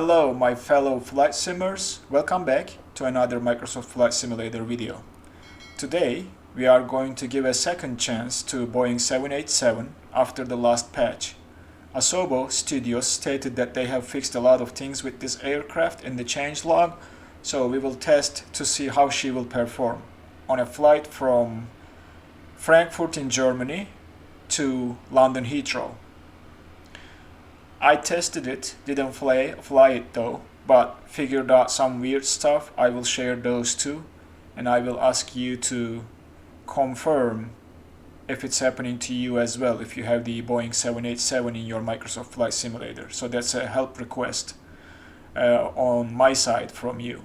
Hello my fellow flight simmers, welcome back to another Microsoft Flight Simulator video. Today we are going to give a second chance to Boeing 787 after the last patch. Asobo Studios stated that they have fixed a lot of things with this aircraft in the changelog, so we will test to see how she will perform on a flight from Frankfurt in Germany to London Heathrow. I tested it, didn't fly it though, but figured out some weird stuff. I will share those too, and I will ask you to confirm if it's happening to you as well if you have the Boeing 787 in your Microsoft Flight Simulator. So that's a help request on my side from you.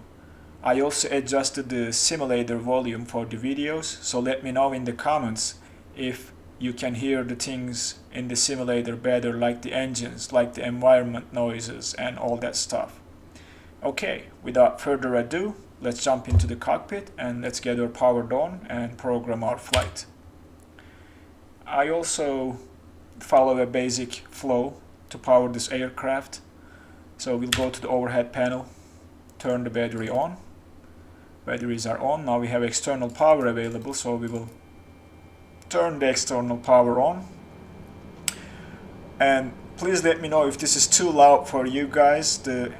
I also adjusted the simulator volume for the videos, so let me know in the comments if you can hear the things in the simulator better, like the engines, like the environment noises and all that stuff. Okay, without further ado, let's jump into the cockpit and let's get her powered on and program our flight. I also follow a basic flow to power this aircraft. So we'll go to the overhead panel, turn the battery on. Batteries are on. Now we have external power available, so we will turn the external power on. And please let me know if this is too loud for you guys, the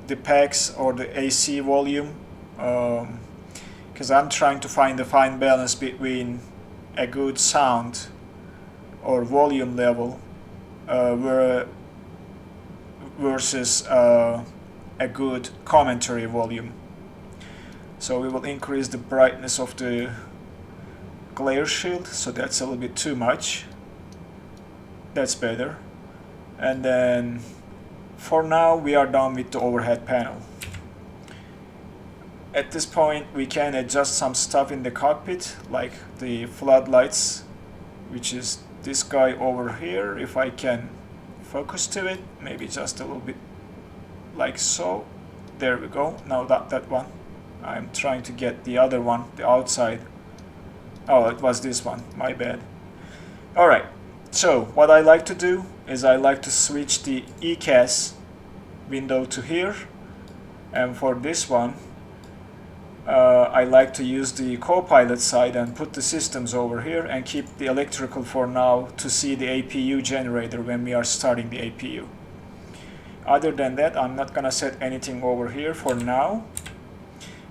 PAX or the AC volume, because I'm trying to find the fine balance between a good sound or volume level versus a good commentary volume. So we will increase the brightness of the glare shield, so that's a little bit too much. That's better. And then for now we are done with the overhead panel. At this point we can adjust some stuff in the cockpit, like the floodlights, which is this guy over here. If I can focus to it, maybe just a little bit like so. There we go. Now that one. I'm trying to get the other one, the outside. Oh, it was this one, my bad. Alright, so what I like to do is I like to switch the ECAS window to here, and for this one I like to use the co-pilot side and put the systems over here and keep the electrical for now to see the APU generator when we are starting the APU. Other than that, I'm not gonna set anything over here for now,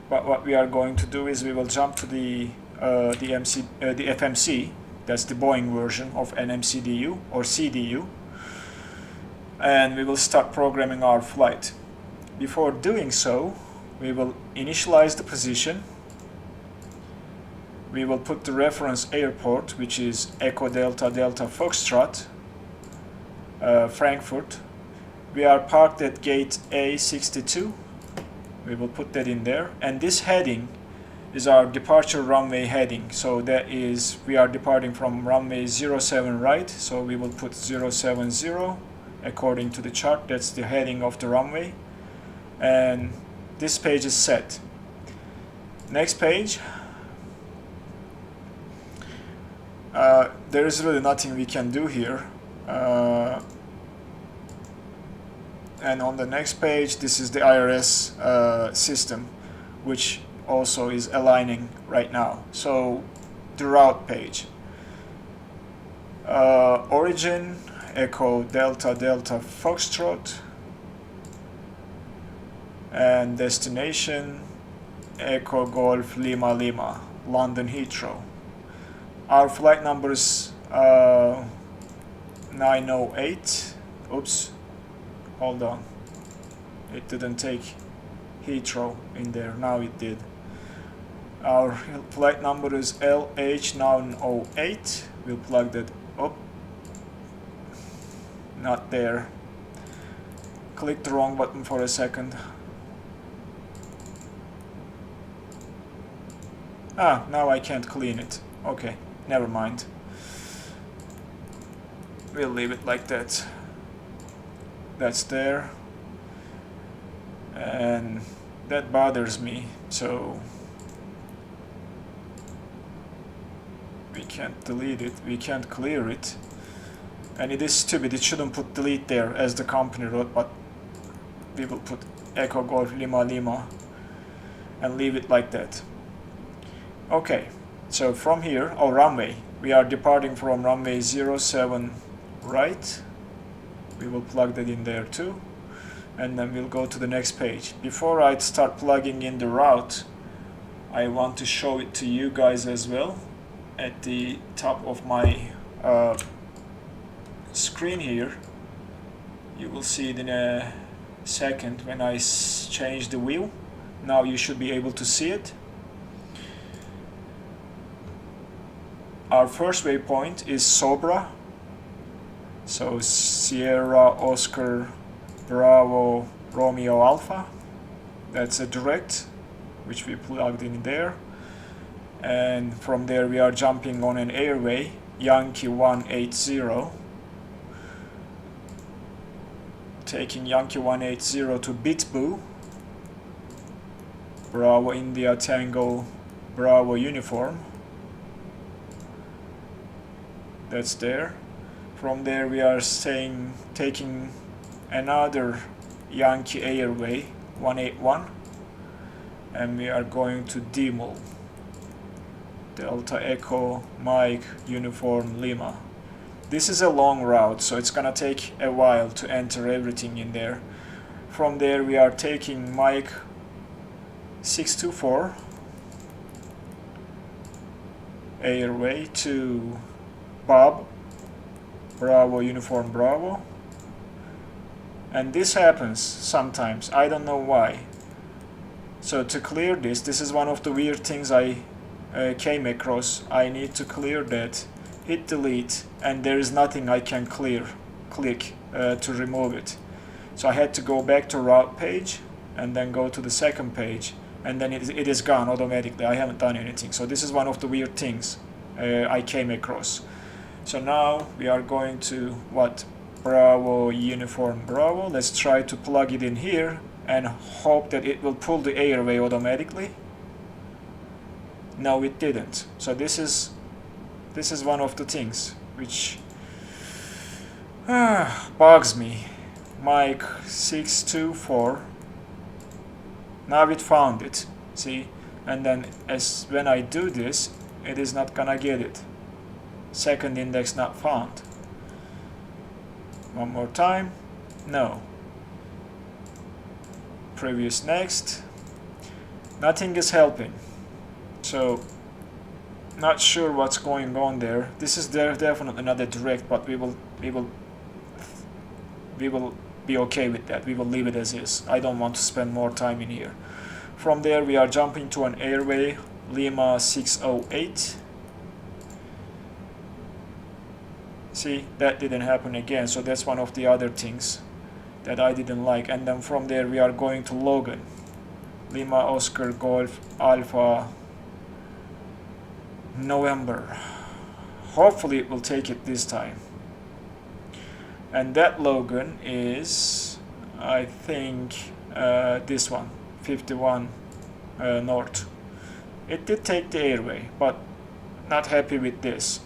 but what we are going to do is we will jump to the FMC, that's the Boeing version of an MCDU or CDU, and we will start programming our flight. Before doing so, we will initialize the position. We will put the reference airport, which is Echo Delta Delta Foxtrot, Frankfurt. We are parked at gate A62. We will put that in there, and this heading is our departure runway heading. So that is, we are departing from runway 07 right, so we will put 070 according to the chart. That's the heading of the runway, and this page is set. Next page, there is really nothing we can do here, and on the next page, this is the IRS system, which also is aligning right now. So the route page, origin Echo Delta Delta Foxtrot, and destination Echo Golf Lima Lima London Heathrow. Our flight number is 908. Oops, hold on, it didn't take Heathrow in there. Now it did. Our flight number is LH908. We'll plug that up. Not there. Click the wrong button for a second. Ah, now I can't clean it. Okay, never mind. We'll leave it like that. That's there. And that bothers me, so we can't delete it, we can't clear it. And it is stupid, it shouldn't put delete there as the company wrote, but we will put Echo Golf Lima Lima and leave it like that. Okay, so from here, runway, we are departing from runway 07 right. We will plug that in there too, and then we'll go to the next page. Before I start plugging in the route, I want to show it to you guys as well. At the top of my screen here, you will see it in a second when I change the wheel. Now you should be able to see it. Our first waypoint is Sobra, so Sierra Oscar Bravo Romeo Alpha. That's a direct which we plugged in there, and from there we are jumping on an airway Yankee 180, taking Yankee 180 to Bitbu, Bravo India Tango Bravo Uniform. That's there. From there we are taking another Yankee Airway 181, and we are going to Demul, Delta Echo Mike Uniform Lima. This is a long route, so it's gonna take a while to enter everything in there. From there we are taking Mike 624 Airway to Bob Bravo Uniform Bravo, and this happens sometimes, I don't know why. So to clear this is one of the weird things I came across. I need to clear that, hit delete, and there is nothing I can click to remove it. So I had to go back to route page and then go to the second page, and then it is gone automatically. I haven't done anything. So this is one of the weird things I came across. So now we are going to Bravo Uniform Bravo. Let's try to plug it in here and hope that it will pull the airway automatically. No, it didn't. So this is one of the things which bugs me. Mike 624. Now it found it. See, and then when I do this, it is not gonna get it. Second index not found. One more time. No. Previous next. Nothing is helping. So not sure what's going on there. This is definitely not a direct, but we will be okay with that. We will leave it as is. I don't want to spend more time in here. From there we are jumping to an airway Lima 608. See, that didn't happen again, so that's one of the other things that I didn't like. And then from there we are going to Logan, Lima Oscar Golf Alpha November. Hopefully it will take it this time. And that Logan is, I think, this one, 51 North. It did take the airway, but not happy with this.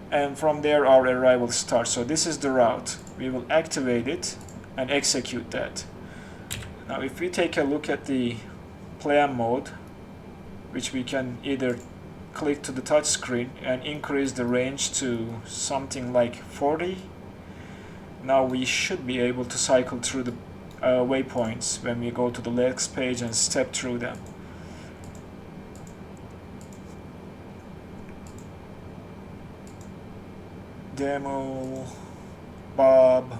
And from there our arrival starts. So this is the route. We will activate it and execute that. Now if we take a look at the plan mode, which we can either click to the touch screen and increase the range to something like 40. Now we should be able to cycle through the waypoints when we go to the next page and step through them. Demo, Bob,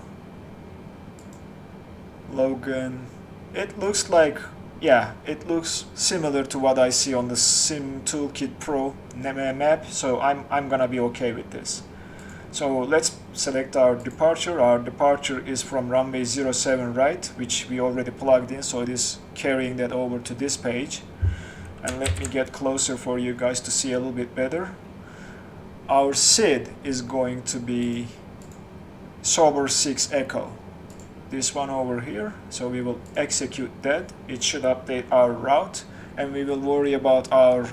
Logan. It looks like, yeah, it looks similar to what I see on the Sim Toolkit Pro map, so I'm gonna be okay with this. So let's select our departure. Our departure is from runway 07 right, which we already plugged in, so it is carrying that over to this page. And let me get closer for you guys to see a little bit better. Our SID is going to be Sober 6 Echo. This one over here, so we will execute that. It should update our route, and we will worry about our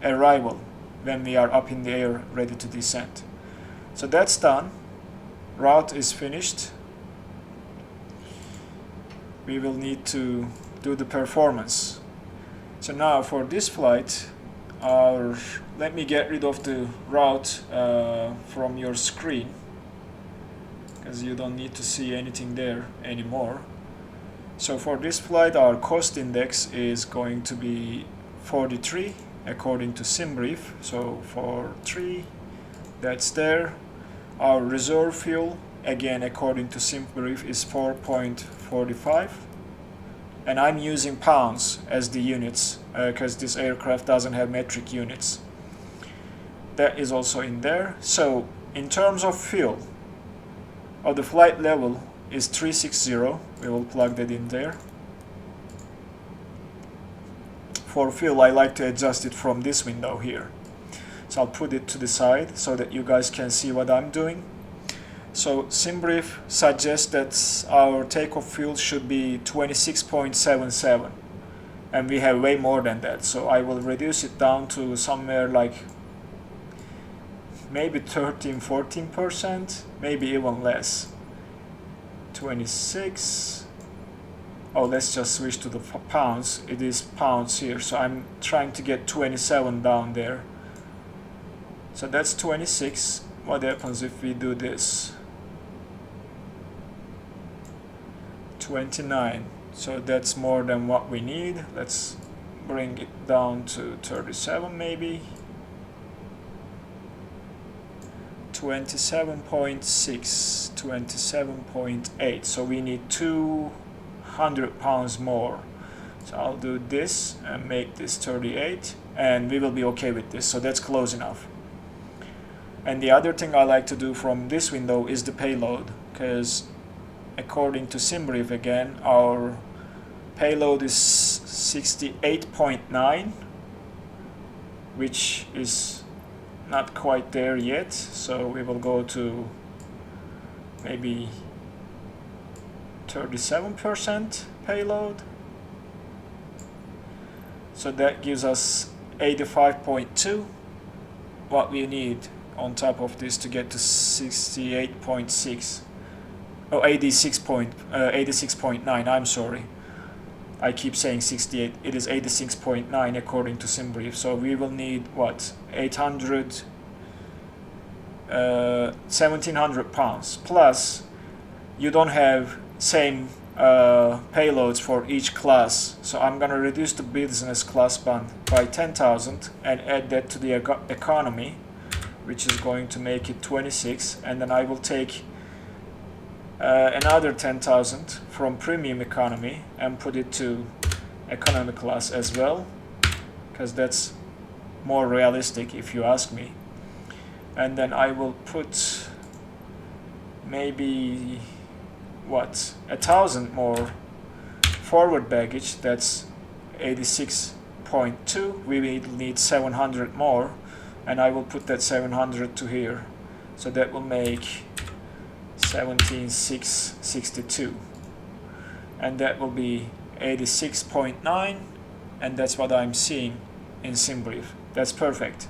arrival when we are up in the air ready to descend. So that's done. Route is finished. we will need to do the performance. So now for this flight, let me get rid of the route from your screen, because you don't need to see anything there anymore. So for this flight, our cost index is going to be 43 according to SimBrief. So for 3, that's there. Our reserve fuel, again according to SimBrief, is 4.45, and I'm using pounds as the units because this aircraft doesn't have metric units. That is also in there. So in terms of fuel, the flight level is 360. We will plug that in there. For fuel, I like to adjust it from this window here. So I'll put it to the side so that you guys can see what I'm doing. So SimBrief suggests that our takeoff fuel should be 26.77, and we have way more than that. So I will reduce it down to somewhere like maybe 13-14%, maybe even less. 26. Oh, let's just switch to the pounds. It is pounds here, so I'm trying to get 27 down there. So that's 26. What happens if we do this? 29. So that's more than what we need. Let's bring it down to 37 maybe. 27.6, 27.8. So we need 200 pounds more. So I'll do this and make this 38, and we will be okay with this. So that's close enough. And the other thing I like to do from this window is the payload, because according to SimBrief again, our payload is 68.9, which is not quite there yet. So we will go to maybe 37% payload. So that gives us 85.2, what we need on top of this to get to 68.6. Oh, 86.9, I'm sorry. I keep saying 68. It is 86.9 according to SimBrief. So we will need what? 1700 pounds. Plus, you don't have same payloads for each class. So I'm gonna reduce the business class band by 10,000 and add that to the economy, which is going to make it 26. And then I will take another 10,000 from premium economy and put it to economy class as well, because that's more realistic if you ask me. And then I will put maybe what, 1,000 more forward baggage. That's 86.2. we will need 700 more, and I will put that 700 to here. So that will make 17,662, and that will be 86.9, and that's what I'm seeing in SimBrief. That's perfect,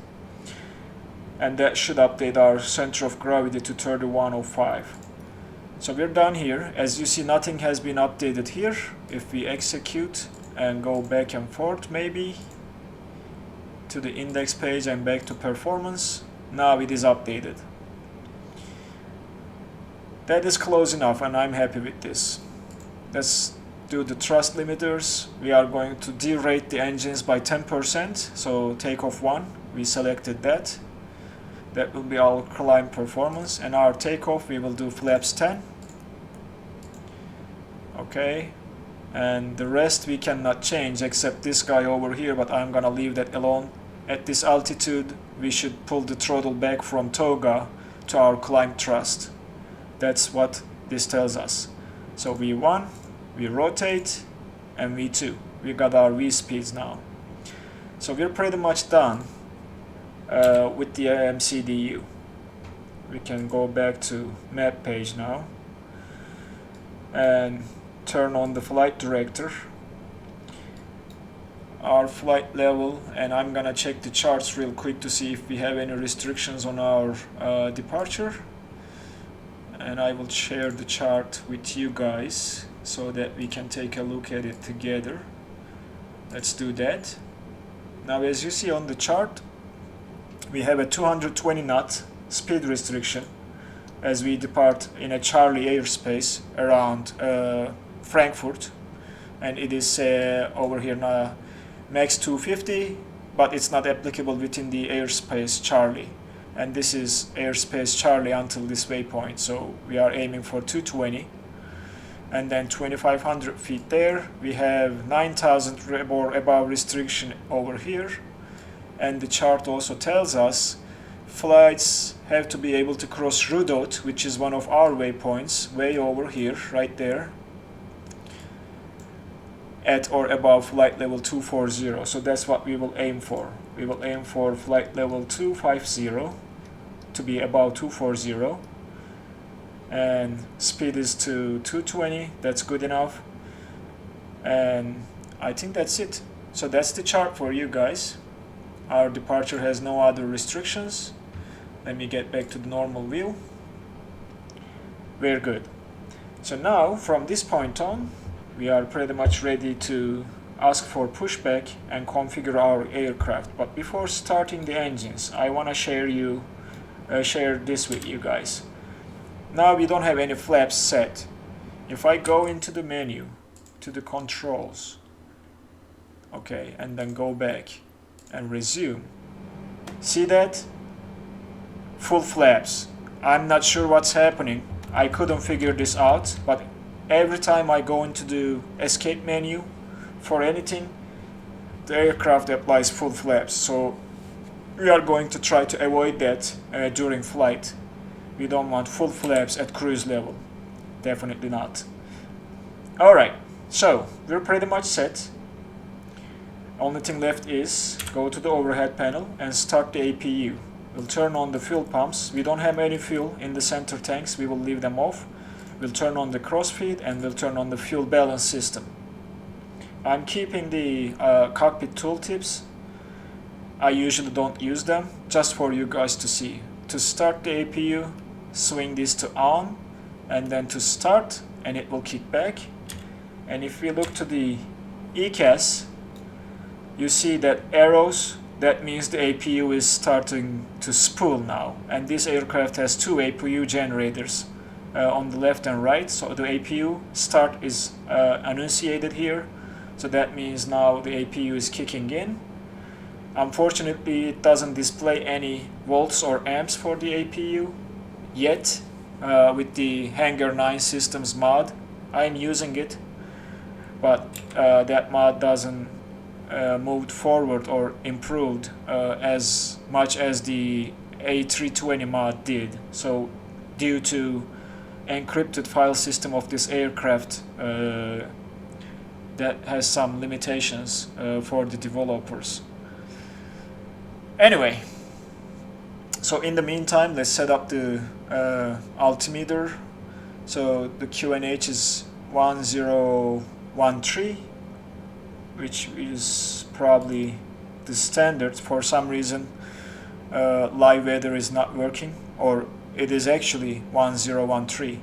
and that should update our center of gravity to 3105. So we're done here. As you see, nothing has been updated here. If we execute and go back and forth maybe to the index page and back to performance, now it is updated. That is close enough, and I'm happy with this. Let's do the thrust limiters. We are going to derate the engines by 10%. So takeoff 1, we selected that. That will be our climb performance. And our takeoff, we will do flaps 10. Okay. And the rest we cannot change except this guy over here, but I'm gonna leave that alone. At this altitude, we should pull the throttle back from toga to our climb thrust. That's what this tells us. So V1, we rotate, and V2. We got our V speeds now. So we're pretty much done with the MCDU. We can go back to map page now and turn on the flight director, our flight level, and I'm gonna check the charts real quick to see if we have any restrictions on our departure. And I will share the chart with you guys so that we can take a look at it together. Let's do that. Now, as you see on the chart, we have a 220 knot speed restriction as we depart in a Charlie airspace around Frankfurt, and it is over here now max 250, but it's not applicable within the airspace Charlie, and this is airspace Charlie until this waypoint, so we are aiming for 220. And then 2500 feet there, we have 9000 or above restriction over here. And the chart also tells us flights have to be able to cross Rudot, which is one of our waypoints, way over here, right there, at or above flight level 240. So that's what we will aim for. We will aim for flight level 250 to be above 240. And speed is to 220, that's good enough. And I think that's it. So that's the chart for you guys. Our departure has no other restrictions. Let me get back to the normal view. We're good. So now from this point on, we are pretty much ready to ask for pushback and configure our aircraft. But before starting the engines, I want to share this with you guys. Now we don't have any flaps set. If I go into the menu, to the controls, okay, and then go back and resume, see that? Full flaps. I'm not sure what's happening. I couldn't figure this out, but every time I go into the escape menu for anything, the aircraft applies full flaps. So we are going to try to avoid that during flight. We don't want full flaps at cruise level. Definitely not. Alright, so we're pretty much set. Only thing left is go to the overhead panel and start the APU. We'll turn on the fuel pumps. We don't have any fuel in the center tanks. We will leave them off. We'll turn on the crossfeed and we'll turn on the fuel balance system. I'm keeping the cockpit tooltips. I usually don't use them, just for you guys to see. To start the APU, swing this to on, and then to start, and it will kick back. And if we look to the ECAS, you see that arrows, that means the APU is starting to spool now. And this aircraft has two APU generators on the left and right, so the APU start is enunciated here, so that means now the APU is kicking in. Unfortunately, it doesn't display any volts or amps for the APU yet with the Hangar 9 Systems mod. I'm using it, but that mod doesn't move forward or improved as much as the A320 mod did. So due to encrypted file system of this aircraft, that has some limitations for the developers. Anyway, so in the meantime, let's set up the altimeter. So the QNH is 1013, which is probably the standard. For some reason, live weather is not working, or it is actually 1013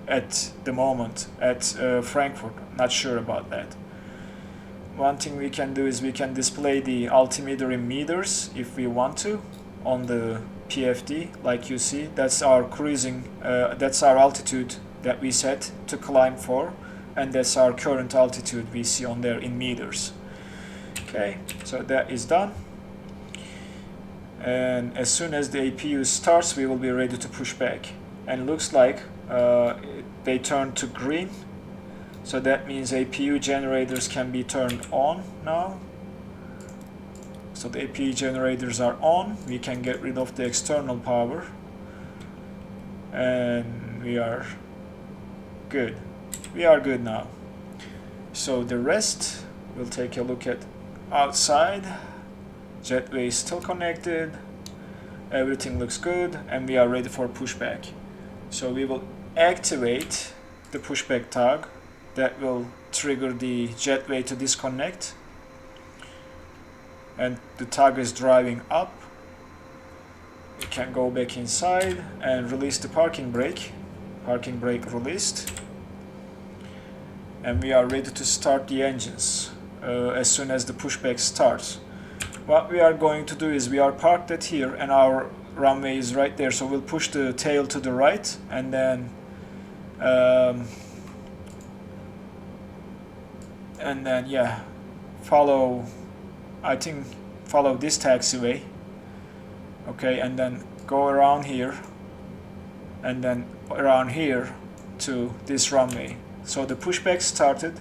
at the moment at Frankfurt. Not sure about that. One thing we can do is we can display the altimeter in meters if we want to on the PFD, like you see. That's our cruising, that's our altitude that we set to climb for, and that's our current altitude we see on there in meters. Okay, so that is done. And as soon as the APU starts, we will be ready to push back. And it looks like they turn to green. So that means APU generators can be turned on now. So the APU generators are on. We can get rid of the external power. And we are good. We are good now. So the rest, we'll take a look at outside. Jetway is still connected. Everything looks good. And we are ready for pushback. So we will activate the pushback tag. That will trigger the jetway to disconnect, and the tug is driving up. We can go back inside and release the parking brake. Parking brake released. and we are ready to start the engines as soon as the pushback starts. What we are going to do is we are parked at here and our runway is right there, so we'll push the tail to the right and then yeah, follow this taxiway, okay, and then go around here and then around here to this runway. So the pushback started.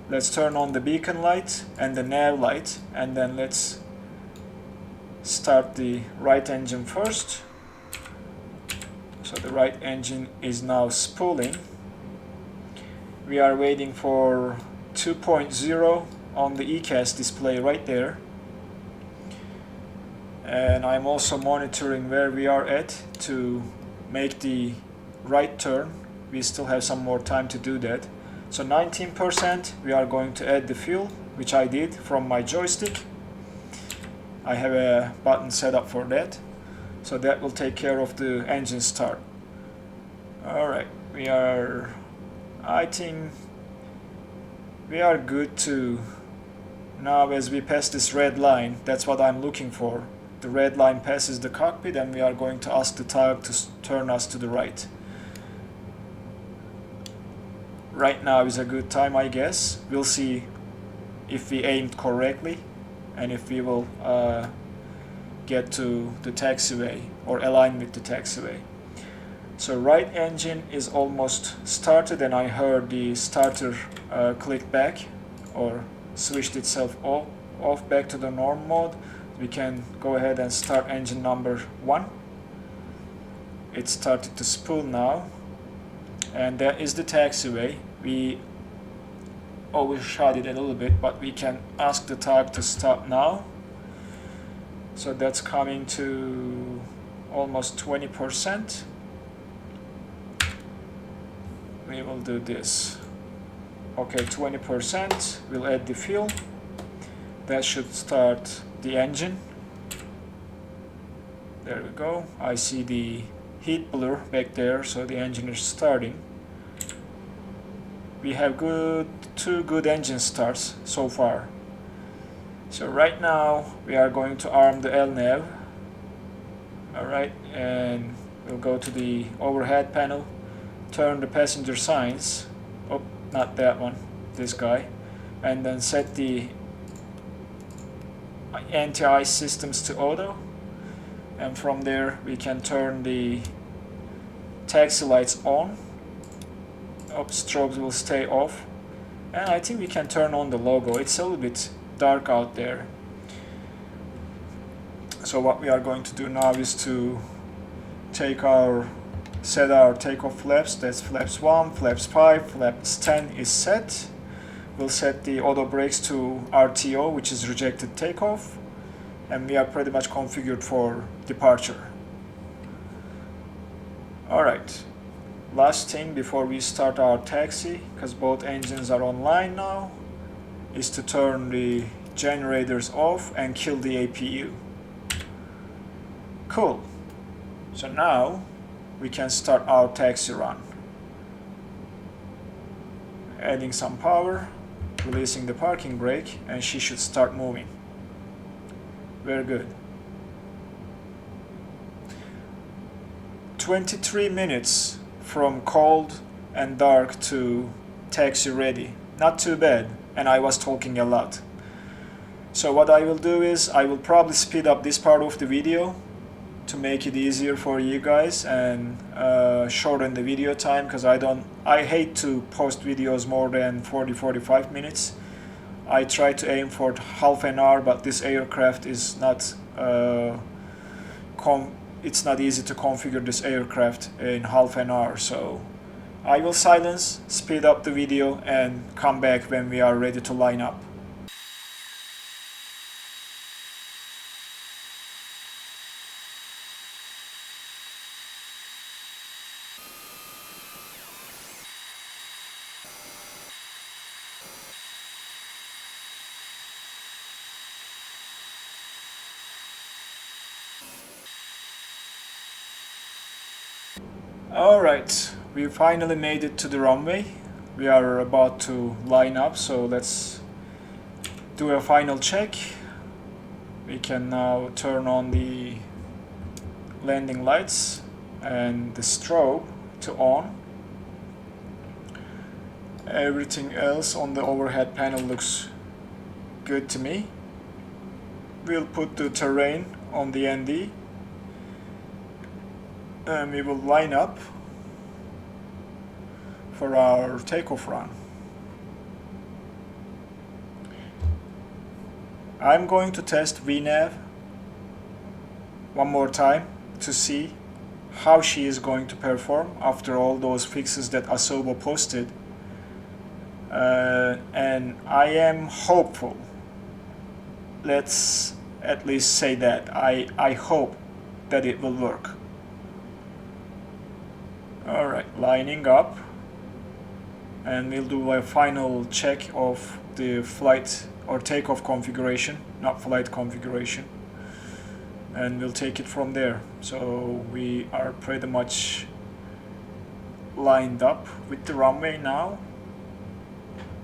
Let's turn on the beacon light and the nav light, and then let's start the right engine first. So the right engine is now spooling. We are waiting for 2.0 on the ECAS display right there. And I'm also monitoring where we are at to make the right turn. We still have some more time to do that. So 19%, we are going to add the fuel, which I did from my joystick. I have a button set up for that. So that will take care of the engine start. Alright, I think we are good to now. As we pass this red line, that's what I'm looking for. The red line passes the cockpit and we are going to ask the tug to turn us to the right. Right now is a good time, I guess. We'll see if we aimed correctly and if we will get to the taxiway or align with the taxiway. So right engine is almost started, and I heard the starter click back or switched itself off back to the norm mode. We can go ahead and start engine number 1. It started to spool now, and that is the taxiway. We overshot it a little bit, but we can ask the tug to stop now. So that's coming to almost 20%. We will do this. Okay, 20%. We'll add the fuel. That should start the engine. There we go. I see the heat blur back there, so the engine is starting. We have two good engine starts so far. So right now we are going to arm the LNAV. Alright, and we'll go to the overhead panel, turn the passenger signs, oh, not that one, this guy, and then set the anti-ice systems to auto, and from there we can turn the taxi lights on. Strobes will stay off, and I think we can turn on the logo. It's a little bit dark out there. So what we are going to do now is to set our takeoff flaps. That's flaps 1, flaps 5, flaps 10 is set. We'll set the auto brakes to RTO, which is rejected takeoff, and we are pretty much configured for departure. Alright, last thing before we start our taxi, because both engines are online now, is to turn the generators off and kill the APU. Cool. So now we can start our taxi run. Adding some power, releasing the parking brake, and she should start moving. Very good. 23 minutes from cold and dark to taxi ready. Not too bad, and I was talking a lot. So what I will do is I will probably speed up this part of the video to make it easier for you guys and shorten the video time, because I hate to post videos more than 40-45 minutes. I try to aim for half an hour, but this aircraft is not it's not easy to configure this aircraft in half an hour. So I will silence, speed up the video, and come back when we are ready to line up. Alright, we finally made it to the runway. We are about to line up, so let's do a final check. We can now turn on the landing lights and the strobe to on. Everything else on the overhead panel looks good to me. We'll put the terrain on the ND and we will line up for our takeoff run. I'm going to test Vnav one more time to see how she is going to perform after all those fixes that Asobo posted. And I am hopeful. Let's at least say that. I hope that it will work. Alright, lining up. And we'll do a final check of the flight or takeoff configuration, not flight configuration. And we'll take it from there. So we are pretty much lined up with the runway now.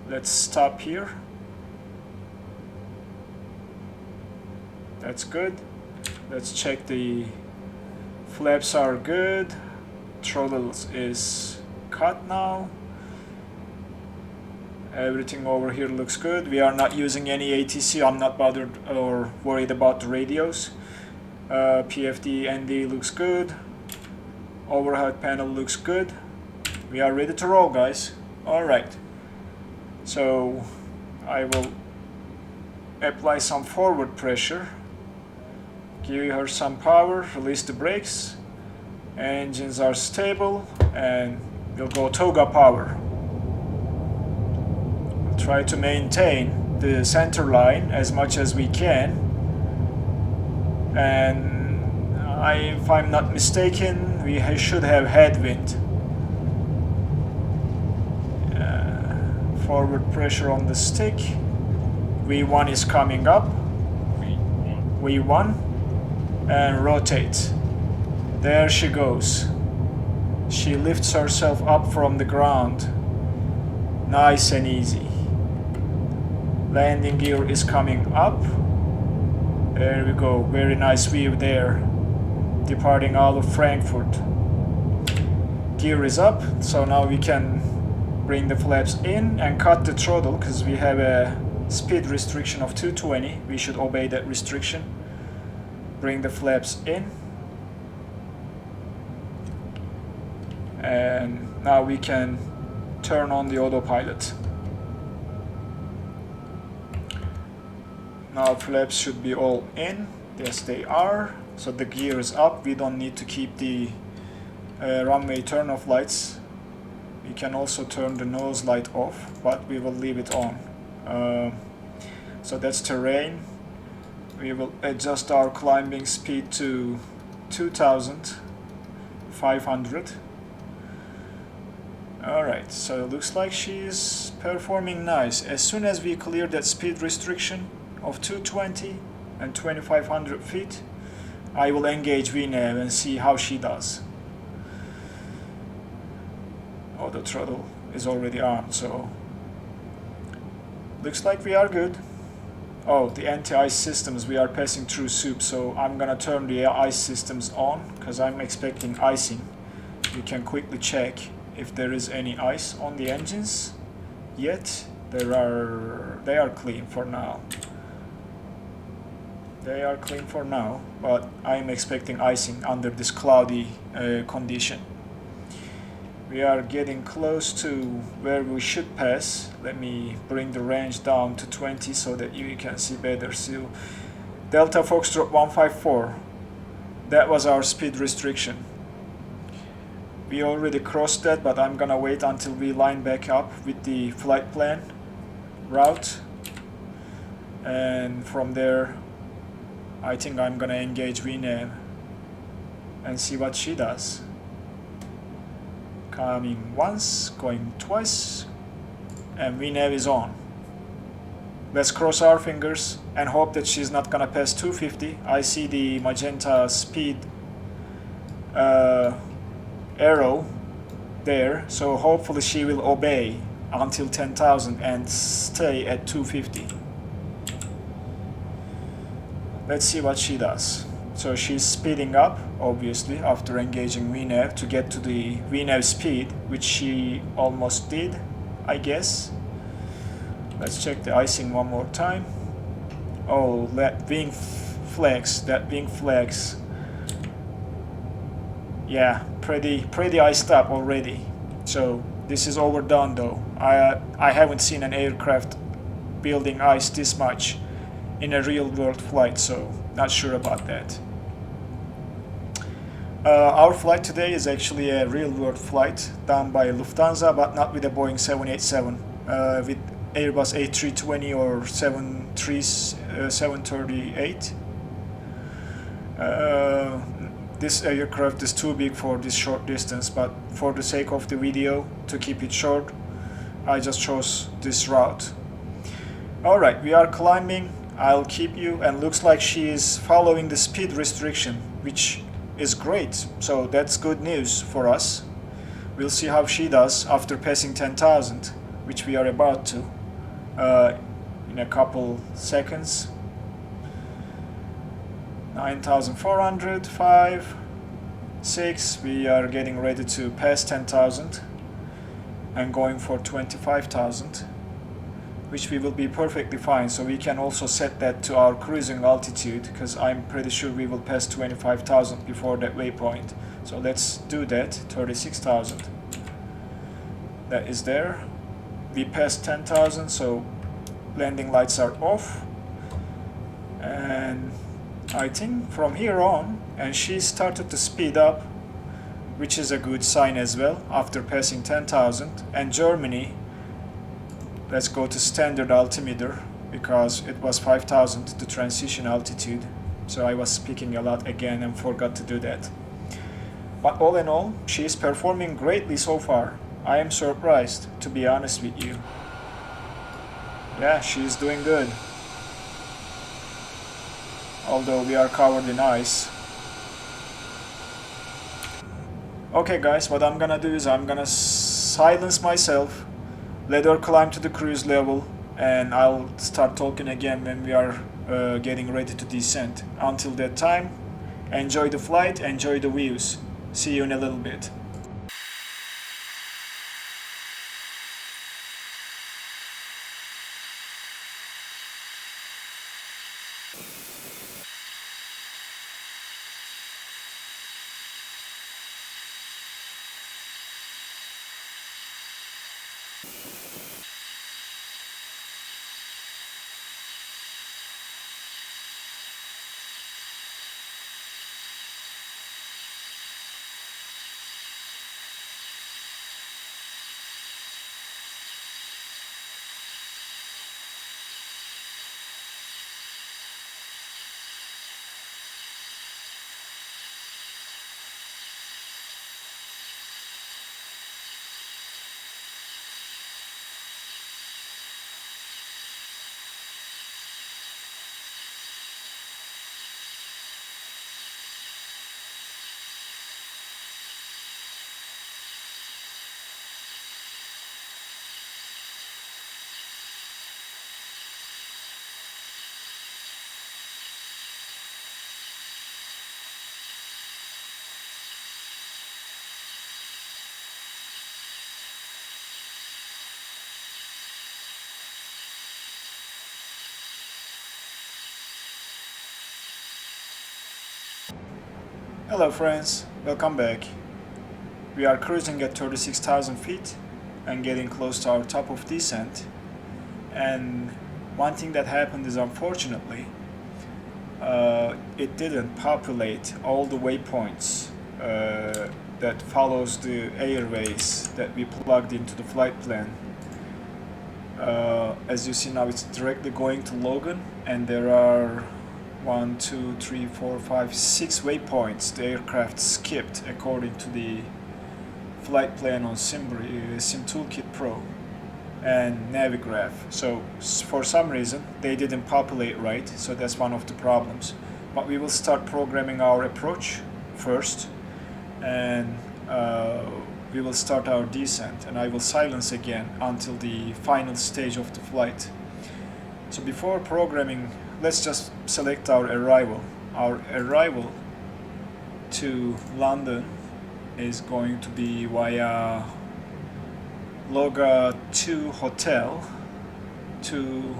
Let's stop here. That's good. Let's check the flaps are good. Throttles is cut now. Everything over here looks good. We are not using any ATC. I'm not bothered or worried about the radios. PFD ND looks good. Overhead panel looks good. We are ready to roll, guys. Alright. So I will apply some forward pressure, give her some power, release the brakes, engines are stable, and we'll go toga power. We'll try to maintain the center line as much as we can, and if I'm not mistaken, we should have headwind. Forward pressure on the stick. V1 is coming up. V1 and rotate. There she goes. She lifts herself up from the ground. Nice and easy. Landing gear is coming up. There we go. Very nice view there. Departing out of Frankfurt. Gear is up, so now we can bring the flaps in and cut the throttle because we have a speed restriction of 220. We should obey that restriction. Bring the flaps in. And now we can turn on the autopilot. Now flaps should be all in. Yes, they are. So the gear is up. We don't need to keep the runway turn-off lights. We can also turn the nose light off, but we will leave it on. So that's terrain. We will adjust our climbing speed to 2,500. Alright, so it looks like she's performing nice. As soon as we clear that speed restriction of 220 and 2,500 feet, I will engage Vnav and see how she does. Oh, the throttle is already on, so looks like we are good. Oh, the anti-ice systems, we are passing through soup, so I'm gonna turn the ice systems on because I'm expecting icing. We can quickly check if there is any ice on the engines yet. They are clean for now. They are clean for now, but I'm expecting icing under this cloudy condition. We are getting close to where we should pass. Let me bring the range down to 20 so that you can see better. So Delta Foxtrot 154, that was our speed restriction. We already crossed that, but I'm gonna wait until we line back up with the flight plan route, and from there I think I'm gonna engage Vnav and see what she does. Coming once, going twice, and Vnav is on. Let's cross our fingers and hope that she's not gonna pass 250. I see the magenta speed arrow there, so hopefully she will obey. until 10,000 and stay at 250. Let's see what she does. So she's speeding up, obviously, after engaging Vnav to get to the Vnav speed, which she almost did, I guess. Let's check the icing one more time. Oh, that wing flex, yeah, pretty iced up already. So this is overdone though. I haven't seen an aircraft building ice this much in a real world flight, so not sure about that. Our flight today is actually a real world flight done by Lufthansa, but not with a Boeing 787, with Airbus A320 or 738. This aircraft is too big for this short distance, but for the sake of the video, to keep it short, I just chose this route. Alright, we are climbing. I'll keep you, and looks like she is following the speed restriction, which is great, so that's good news for us. We'll see how she does after passing 10,000, which we are about to in a couple seconds. 9,400, 5, 6, we are getting ready to pass 10,000 and going for 25,000, which we will be perfectly fine. So we can also set that to our cruising altitude, because I'm pretty sure we will pass 25,000 before that waypoint. So let's do that. 36,000, that is there. We passed 10,000, so landing lights are off, and I think from here on, and she started to speed up, which is a good sign as well after passing 10,000. And Germany, let's go to standard altimeter, because it was 5,000 the transition altitude, so I was speaking a lot again and forgot to do that. But all in all, she is performing greatly so far. I am surprised, to be honest with you. Yeah, she is doing good, although we are covered in ice. Okay guys, what I'm gonna do is I'm gonna silence myself, let her climb to the cruise level, and I'll start talking again when we are getting ready to descend. Until that time, enjoy the flight, enjoy the views. See you in a little bit. Hello friends, welcome back. We are cruising at 36,000 feet and getting close to our top of descent. And one thing that happened is, unfortunately, it didn't populate all the waypoints that follows the airways that we plugged into the flight plan. As you see now, it's directly going to Logan, and there are 1, 2, 3, 4, 5, 6 waypoints the aircraft skipped according to the flight plan on SimToolkit Pro and Navigraph. So for some reason they didn't populate right, so that's one of the problems. But we will start programming our approach first, and we will start our descent, and I will silence again until the final stage of the flight. So before programming, let's just select our arrival. Our arrival to London is going to be via Loga 2 Hotel to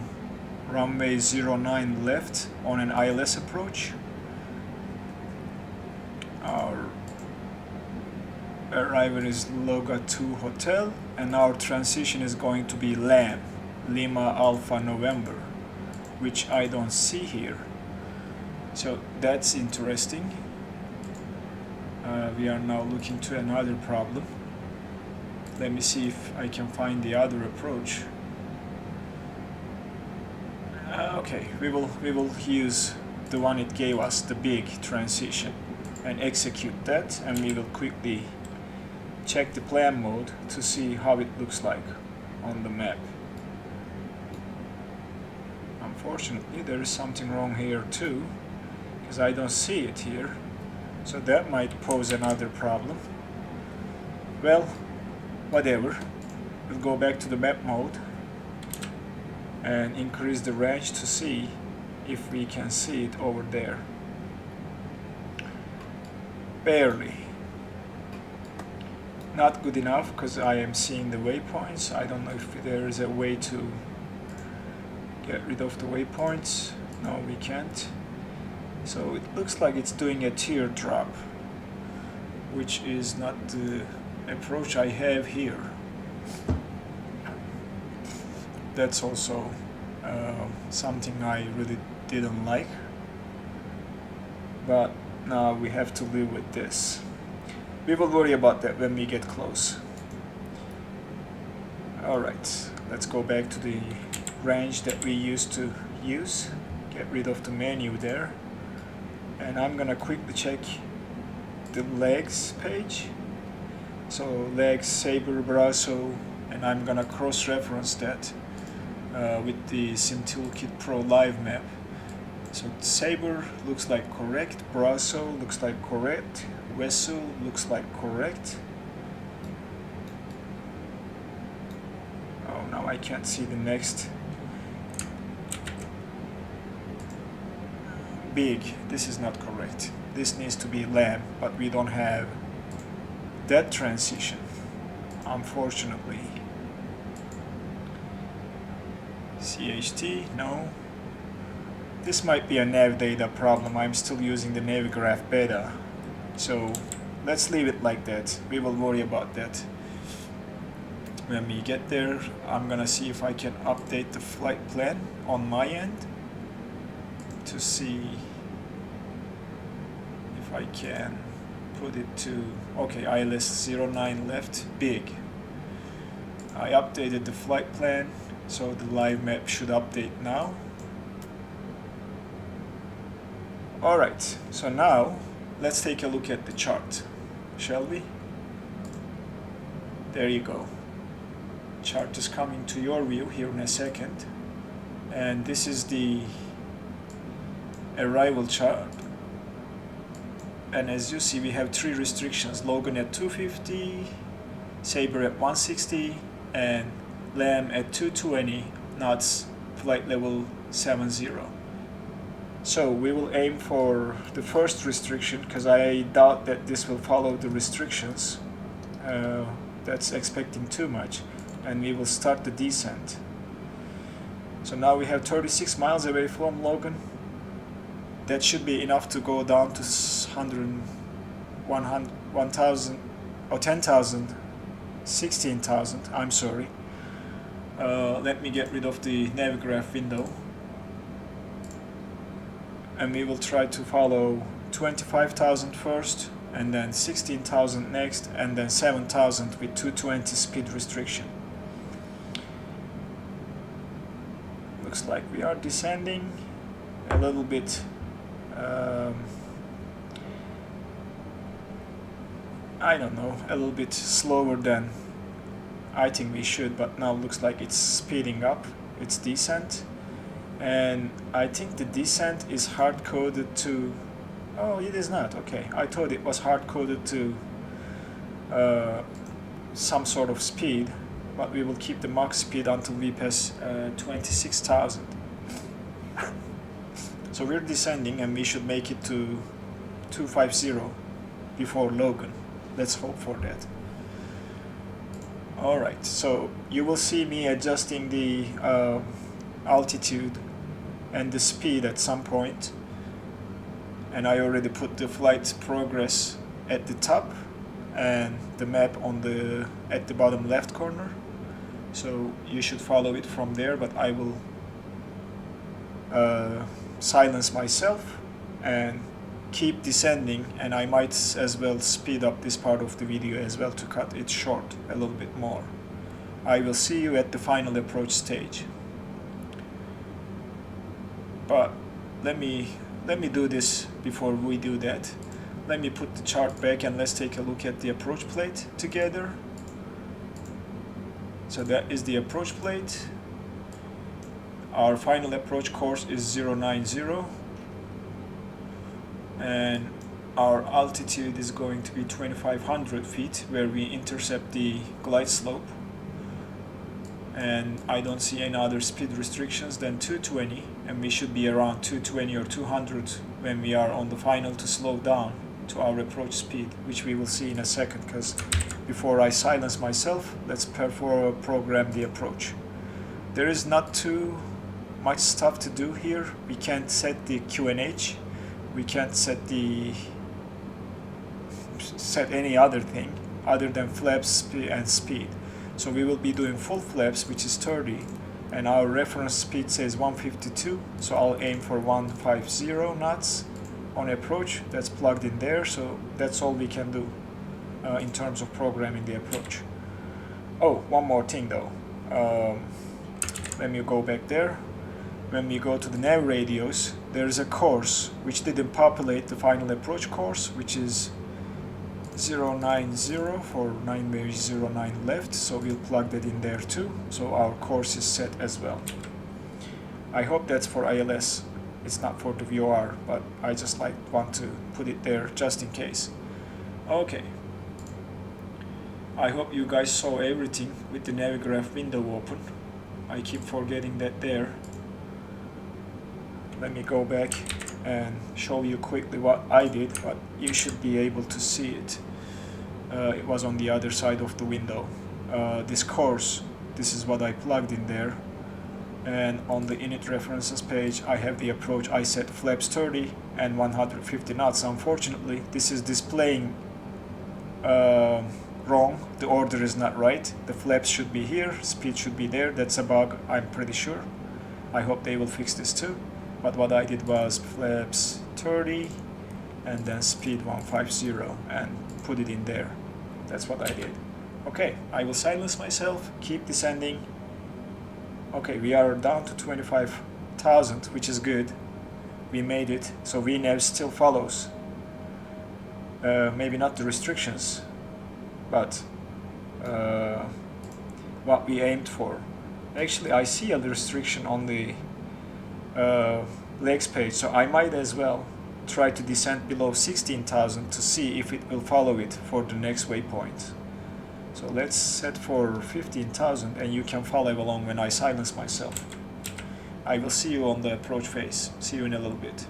runway 09 left on an ILS approach. Our arrival is Loga 2 Hotel, and our transition is going to be LAM, Lima Alpha November, which I don't see here. So that's interesting. We are now looking to another problem. Let me see if I can find the other approach. Okay, we will use the one it gave us, the big transition, and execute that, and we will quickly check the plan mode to see how it looks like on the map. Unfortunately, there is something wrong here too, because I don't see it here, so that might pose another problem. Well, whatever, we'll go back to the map mode and increase the range to see if we can see it over there. Barely. Not good enough, because I am seeing the waypoints. I don't know if there is a way to get rid of the waypoints. No, we can't. So it looks like it's doing a teardrop, which is not the approach I have here. That's also something I really didn't like, but now we have to live with this. We will worry about that when we get close. Alright, let's go back to the range that we used to use. Get rid of the menu there, and I'm gonna quickly check the legs page. So legs, Sabre, Brasso, and I'm gonna cross-reference that with the SimToolkit Pro Live map. So Sabre looks like correct, Brasso looks like correct, Vessel looks like correct. Oh, now I can't see the next. Big, this is not correct. This needs to be LAM, but we don't have that transition, unfortunately. CHT, no. This might be a nav data problem. I'm still using the Navigraph beta. So let's leave it like that. We will worry about that when we get there. I'm gonna see if I can update the flight plan on my end to see if I can put it to, okay, ILS 09 left, big. I updated the flight plan, so the live map should update now. Alright, so now let's take a look at the chart, shall we? There you go. Chart is coming to your view here in a second, and this is the arrival chart. And as you see, we have three restrictions: Logan at 250, Sabre at 160, and LAM at 220 knots, flight level 70. So we will aim for the first restriction, because I doubt that this will follow the restrictions. That's expecting too much. And we will start the descent. So now we have 36 miles away from Logan. That should be enough to go down to 1,000 or 10,000, 16,000, I'm sorry. Let me get rid of the Navigraph window. And we will try to follow 25,000 first, and then 16,000 next, and then 7,000 with 220 speed restriction. Looks like we are descending a little bit. I don't know, a little bit slower than I think we should, but now looks like it's speeding up its descent. And I think the descent is hard-coded to... Oh, it is not. Okay, I thought it was hard-coded to some sort of speed, but we will keep the max speed until we pass 26,000. So we're descending and we should make it to 250 before Logan. Let's hope for that. Alright, so you will see me adjusting the altitude and the speed at some point, and I already put the flight progress at the top and the map on at the bottom left corner, so you should follow it from there. But I will silence myself and keep descending, and I might as well speed up this part of the video as well to cut it short a little bit more. I will see you at the final approach stage. But let me do this before we do that. Let me put the chart back and let's take a look at the approach plate together. So that is the approach plate. Our final approach course is 090, and our altitude is going to be 2500 feet where we intercept the glide slope, and I don't see any other speed restrictions than 220, and we should be around 220 or 200 when we are on the final to slow down to our approach speed, which we will see in a second, because before I silence myself, let's program the approach. There is not too much stuff to do here. We can't set the QNH, we can't set any other thing other than flaps and speed. So we will be doing full flaps, which is 30, and our reference speed says 152, so I'll aim for 150 knots on approach. That's plugged in there, so that's all we can do in terms of programming the approach. Oh, one more thing though. Let me go back there. When we go to the nav radios, there is a course which didn't populate the final approach course, which is 090 for 909 left, so we'll plug that in there too, so our course is set as well. I hope that's for ILS, it's not for the VOR, but I just want to put it there just in case. Okay, I hope you guys saw everything with the Navigraph window open. I keep forgetting that there. Let me go back and show you quickly what I did, but you should be able to see it. It was on the other side of the window. This course, this is what I plugged in there, and on the init references page I have the approach. I set flaps 30 and 150 knots. Unfortunately, this is displaying wrong. The order is not right. The flaps should be here, speed should be there. That's a bug, I'm pretty sure. I hope they will fix this too. But what I did was flaps 30 and then speed 150 and put it in there. That's what I did. Okay, I will silence myself, keep descending. Okay, we are down to 25,000, which is good. We made it, so Vnav still follows. Maybe not the restrictions, but what we aimed for. Actually, I see a restriction on the legs page, so I might as well try to descend below 16,000 to see if it will follow it for the next waypoint. So let's set for 15,000 and you can follow along when I silence myself. I will see you on the approach phase. See you in a little bit.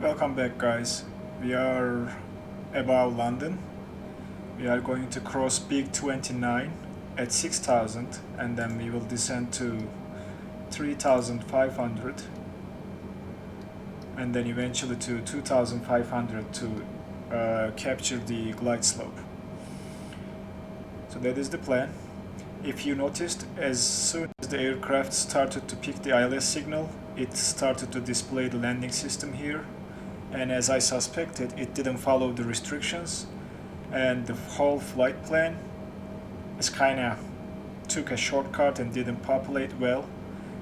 Welcome back, guys. We are above London. We are going to cross Big 29 at 6,000, and then we will descend to 3,500, and then eventually to 2,500 to capture the glide slope. So that is the plan. If you noticed, as soon as the aircraft started to pick the ILS signal, it started to display the landing system here, and as I suspected, it didn't follow the restrictions, and the whole flight plan is kinda took a shortcut and didn't populate well.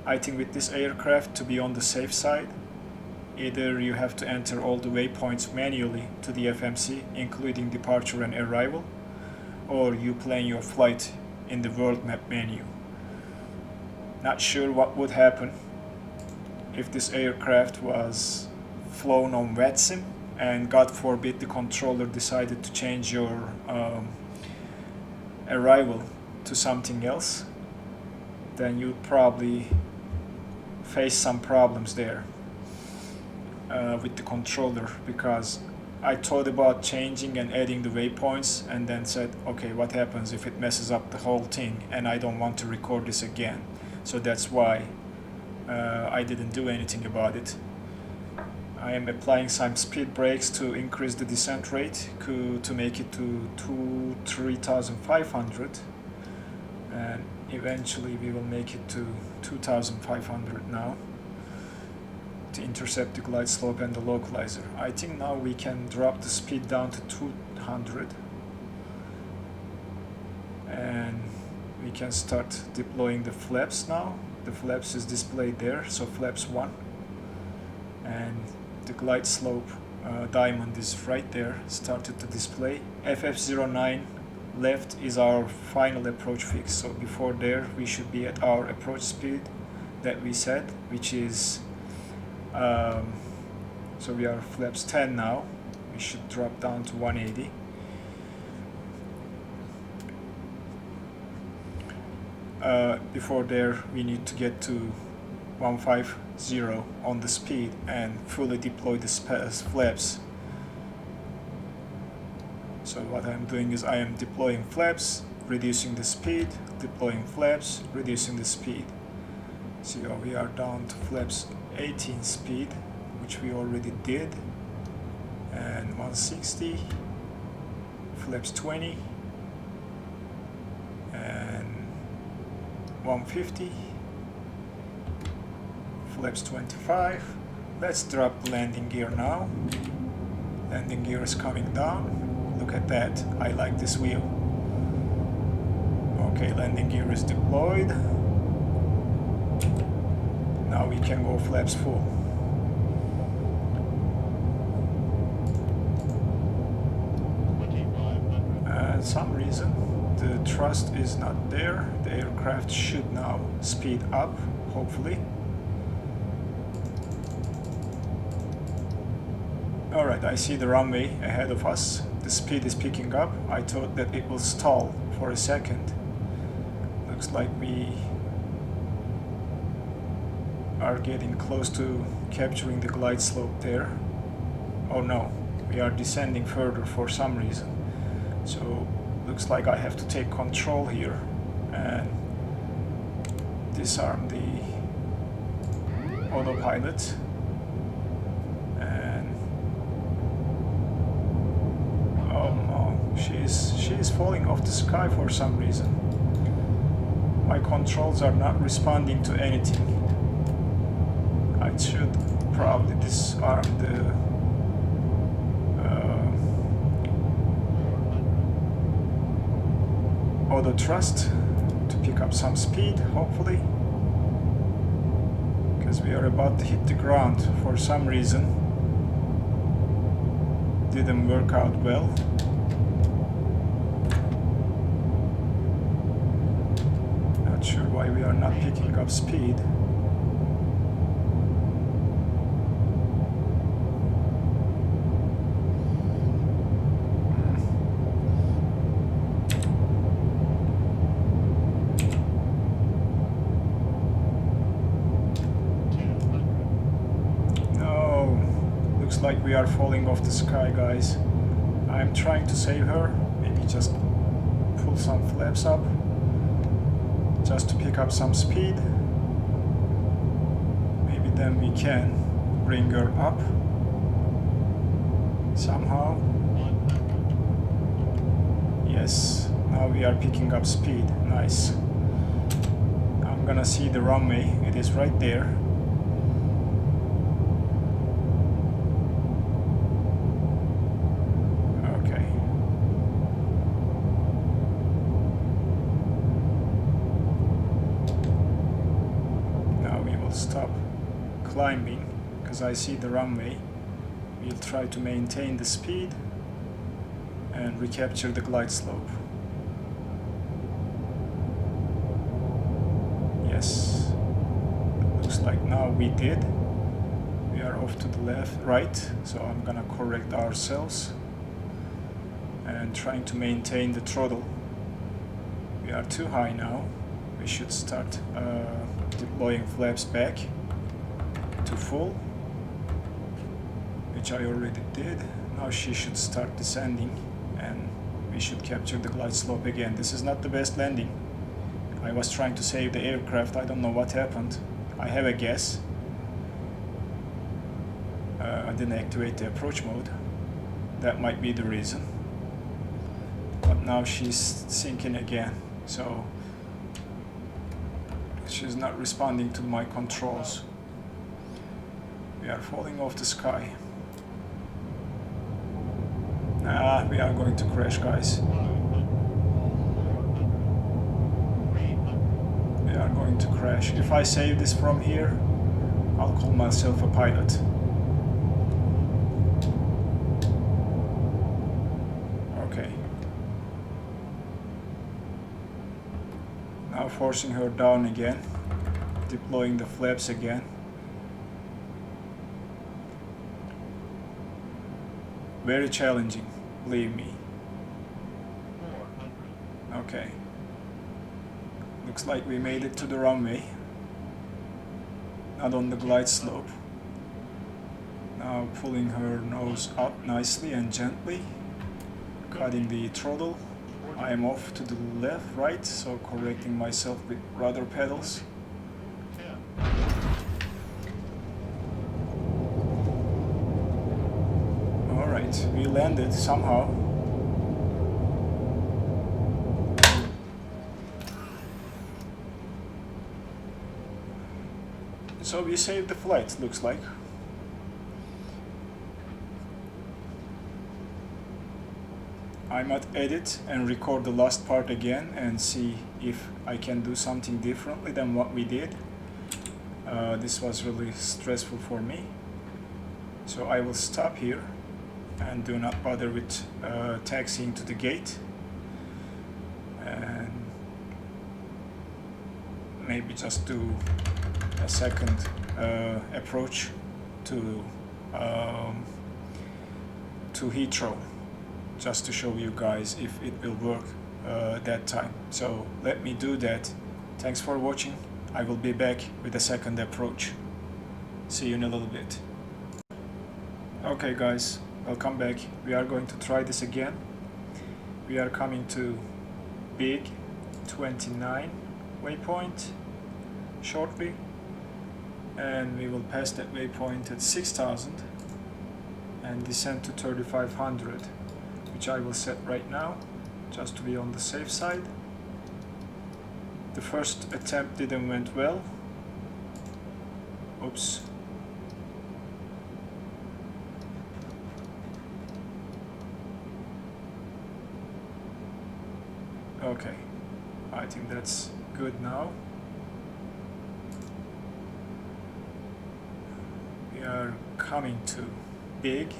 I think with this aircraft, to be on the safe side, either you have to enter all the waypoints manually to the FMC, including departure and arrival, or you plan your flight in the world map menu. Not sure what would happen if this aircraft was flown on VATSIM and God forbid the controller decided to change your arrival to something else. Then you'd probably face some problems there with the controller, because I thought about changing and adding the waypoints and then said, okay, what happens if it messes up the whole thing, and I don't want to record this again. So that's why I didn't do anything about it. I am applying some speed brakes to increase the descent rate to make it to 3,500, and eventually we will make it to 2,500 now to intercept the glide slope and the localizer. I think now we can drop the speed down to 200 and we can start deploying the flaps now. The flaps is displayed there, so flaps 1, and the glide slope diamond is right there, started to display. FF09 left is our final approach fix, so before there we should be at our approach speed that we set, which is so we are flaps 10 now. We should drop down to 180. Before there we need to get to 150 on the speed and fully deploy the flaps. So what I'm doing is I am deploying flaps, reducing the speed, deploying flaps, reducing the speed. See how we are down to flaps 18 speed, which we already did, and 160, flaps 20, and 150, flaps 25. Let's drop the landing gear now. Landing gear is coming down. Look at that, I like this view. Okay, landing gear is deployed. Now we can go flaps full. Some reason the thrust is not there. The aircraft should now speed up, hopefully. Alright, I see the runway ahead of us. The speed is picking up. I thought that it will stall for a second. Looks like we are getting close to capturing the glide slope there. Oh no, we are descending further for some reason. So looks like I have to take control here and disarm the autopilot. And oh no, she's falling off the sky for some reason. My controls are not responding to anything. I should probably disarm the auto thrust to pick up some speed, hopefully, because we are about to hit the ground for some reason. Didn't work out well. Not sure why we are not picking up speed. Like we are falling off the sky, guys. I'm trying to save her. Maybe just pull some flaps up. just to pick up some speed. Maybe then we can bring her up somehow. Yes, now we are picking up speed. Nice. I'm gonna see the runway. It is right there. Stop climbing because I see the runway. We'll try to maintain the speed and recapture the glide slope. Yes, looks like now we did. We are off to the left, right, so I'm gonna correct ourselves and trying to maintain the throttle. We are too high now. We should start deploying flaps back to full, which I already did. Now she should start descending and we should capture the glide slope again. This is not the best landing. I was trying to save the aircraft. I don't know what happened. I have a guess. I didn't activate the approach mode. That might be the reason. But now she's sinking again. So she's not responding to my controls. We are falling off the sky. We are going to crash, guys. We are going to crash. If I save this from here, I'll call myself a pilot. Okay. Now forcing her down again, deploying the flaps again. Very challenging, believe me. Okay. Looks like we made it to the runway. Not on the glide slope. Now pulling her nose up nicely and gently, cutting the throttle. I am off to the left, right, so correcting myself with rudder pedals. Alright, we landed somehow. So we saved the flight, looks like. I might edit and record the last part again and see if I can do something differently than what we did. This was really stressful for me. So I will stop here and do not bother with taxiing to the gate. And maybe just do a second approach to Heathrow, just to show you guys if it will work that time. So let me do that. Thanks for watching. I will be back with a second approach. See you in a little bit. Okay guys, welcome back. We are going to try this again. We are coming to big 29 waypoint shortly, and we will pass that waypoint at 6,000 and descend to 3,500, which I will set right now just to be on the safe side. The first attempt didn't went well. Oops. Okay, I think that's good now. We are coming to big,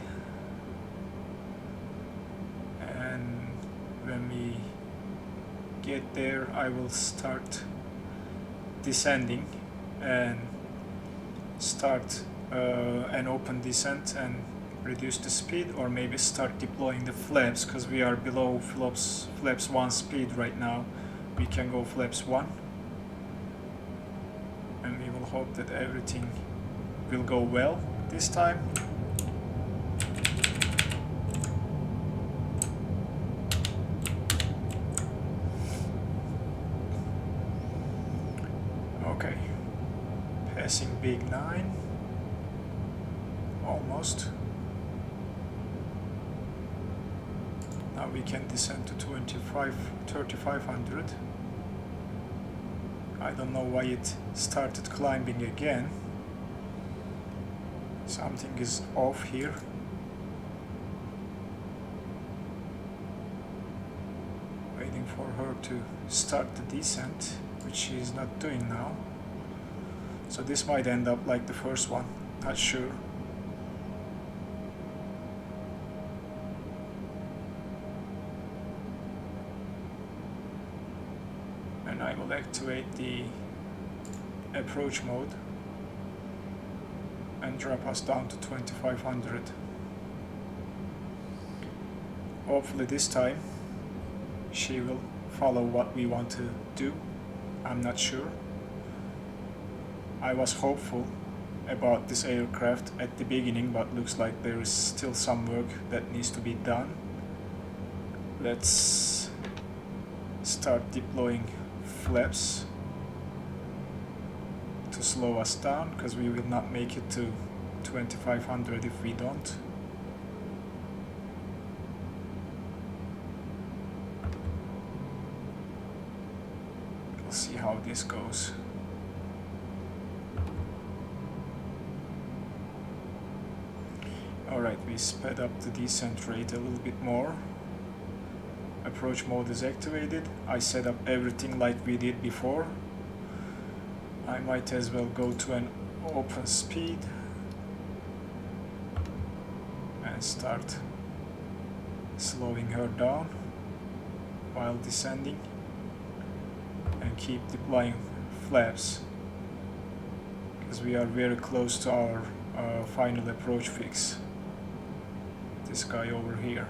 and when we get there I will start descending and start an open descent and reduce the speed, or maybe start deploying the flaps, because we are below flaps 1 speed right now. We can go flaps 1 and we will hope that everything will go well this time. Okay, passing big 9, almost. Now we can descend to 3,500. I don't know why it started climbing again. Something is off here. Waiting for her to start the descent, which she is not doing now. So this might end up like the first one, not sure. And I will activate the approach mode and drop us down to 2,500. Hopefully this time she will follow what we want to do. I'm not sure. I was hopeful about this aircraft at the beginning, but looks like there is still some work that needs to be done. Let's start deploying flaps to slow us down, because we will not make it to 2,500 if we don't. We'll see how this goes. Alright, we sped up the descent rate a little bit more. Approach mode is activated. I set up everything like we did before. I might as well go to an open speed and start slowing her down while descending, and keep deploying flaps because we are very close to our final approach fix. This guy over here.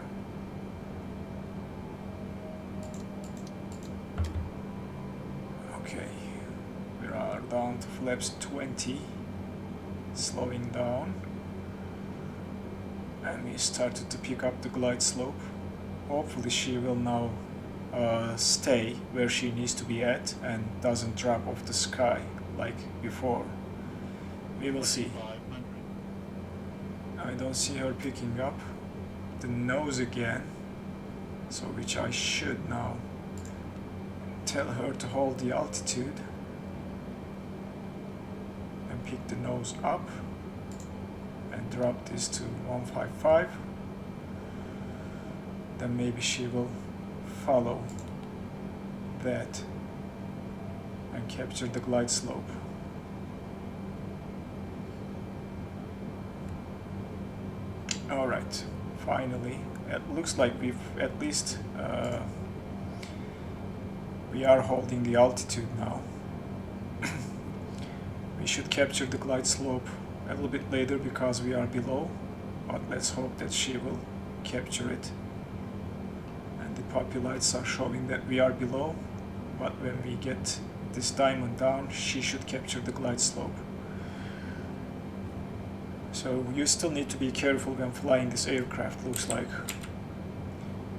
Okay, we are down to flaps 20, slowing down, and we started to pick up the glide slope. Hopefully she will now stay where she needs to be at and doesn't drop off the sky like before. We will see. I don't see her picking up the nose again, so which I should now tell her to hold the altitude and pick the nose up and drop this to 155. Then maybe she will follow that and capture the glide slope. Alright, finally, it looks like we've at least we are holding the altitude now. We should capture the glide slope a little bit later because we are below, but let's hope that she will capture it. And the puppy lights are showing that we are below, but when we get this diamond down, she should capture the glide slope. So you still need to be careful when flying this aircraft. Looks like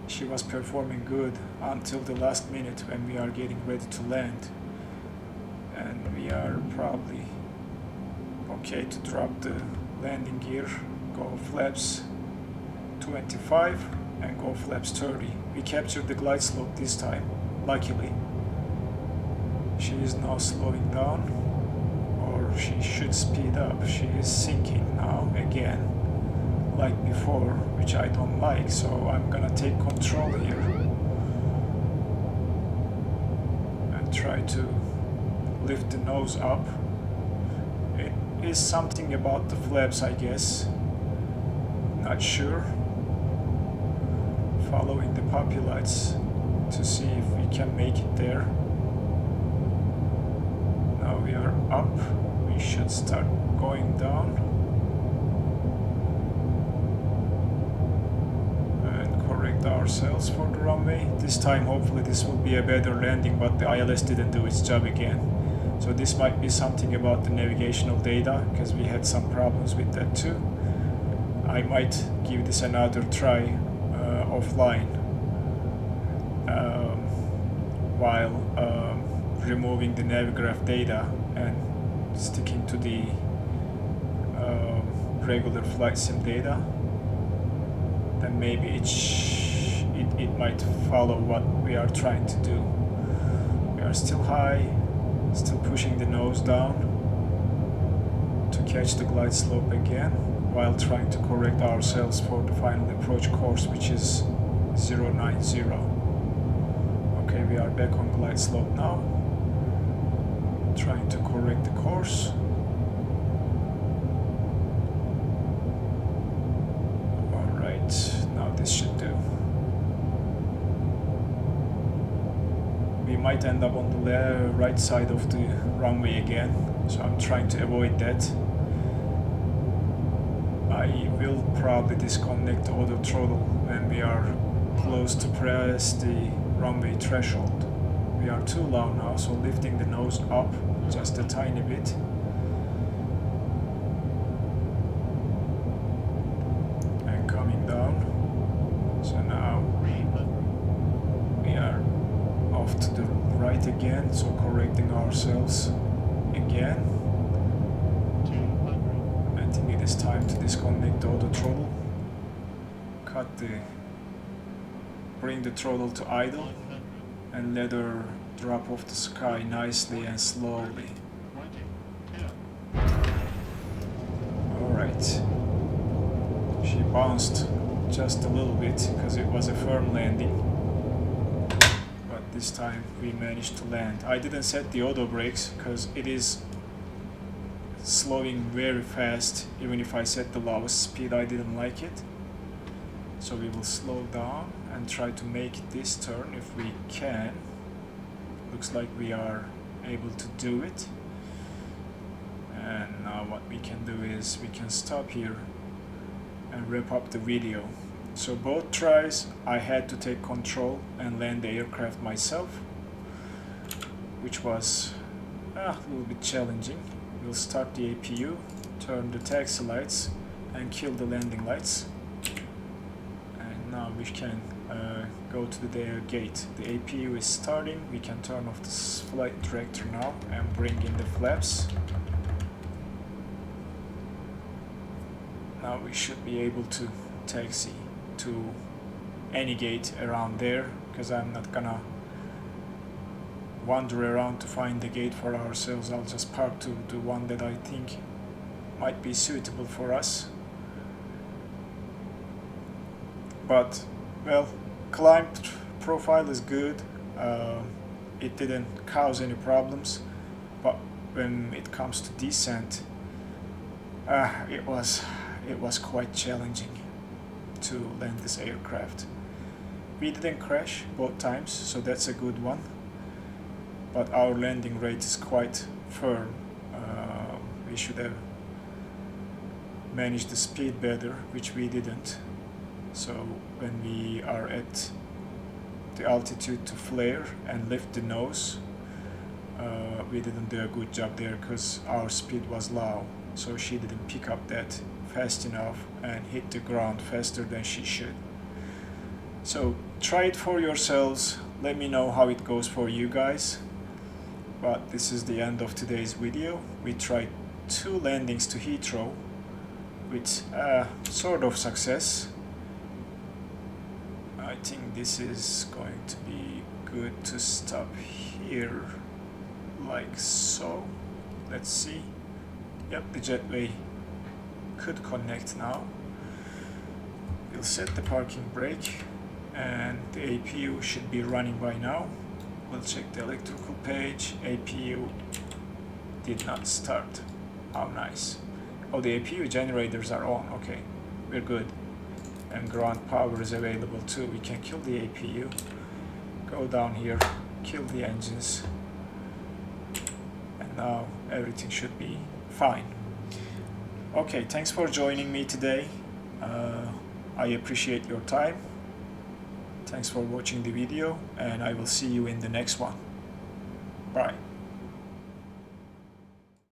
she was performing good until the last minute when we are getting ready to land, and we are probably okay to drop the landing gear, go flaps 25 and go flaps 30. We captured the glide slope this time, luckily. She is now slowing down, or she should speed up. She is sinking now again, like before, which I don't like, so I'm gonna take control here and try to lift the nose up. It is something about the flaps, I guess, not sure. Following the puppy lights to see if we can make it there. Now we are up, we should start going down and correct ourselves for the runway. This time hopefully this will be a better landing, but the ILS didn't do its job again. So this might be something about the navigational data, because we had some problems with that too. I might give this another try offline while removing the Navigraph data and sticking to the regular flight sim data, then maybe it might follow what we are trying to do. We are still high, still pushing the nose down to catch the glide slope again, while trying to correct ourselves for the final approach course, which is 090. Okay, we are back on glide slope now, trying to correct the course. Now this should do. We might end up on the right side of the runway again, so I'm trying to avoid that. I will probably disconnect the auto throttle when we are close to press the runway threshold. We are too low now, so lifting the nose up just a tiny bit. To the right again, so correcting ourselves again. I think it is time to disconnect the auto throttle, bring the throttle to idle, and let her drop off the sky nicely and slowly. Alright, she bounced just a little bit because it was a firm landing. This time we managed to land. I didn't set the auto brakes because it is slowing very fast. Even if I set the lowest speed, I didn't like it. So we will slow down and try to make this turn if we can. Looks like we are able to do it. And now what we can do is we can stop here and wrap up the video. So both tries I had to take control and land the aircraft myself, which was a little bit challenging. We'll start the APU, turn the taxi lights and kill the landing lights. And now we can go to the gate. The APU is starting. We can turn off the flight director now and bring in the flaps. Now we should be able to taxi to any gate around there, because I'm not gonna wander around to find the gate for ourselves. I'll just park to the one that I think might be suitable for us. But well, climb profile is good. It didn't cause any problems, but when it comes to descent, it was quite challenging to land this aircraft. We didn't crash both times, so that's a good one, but our landing rate is quite firm. We should have managed the speed better, which we didn't. So when we are at the altitude to flare and lift the nose, we didn't do a good job there because our speed was low, so she didn't pick up that fast enough and hit the ground faster than she should. So try it for yourselves. Let me know how it goes for you guys. But this is the end of today's video. We tried 2 landings to Heathrow with sort of success. I think this is going to be good to stop here, like so. Let's see. Yep, the jetway could connect now. We'll set the parking brake and the APU should be running by now. We'll check the electrical page. APU did not start. How nice. Oh, the APU generators are on. Okay, we're good. And ground power is available too. We can kill the APU, go down here, kill the engines, and now everything should be fine. Okay, thanks for joining me today. I appreciate your time. Thanks for watching the video, and I will see you in the next one. Bye.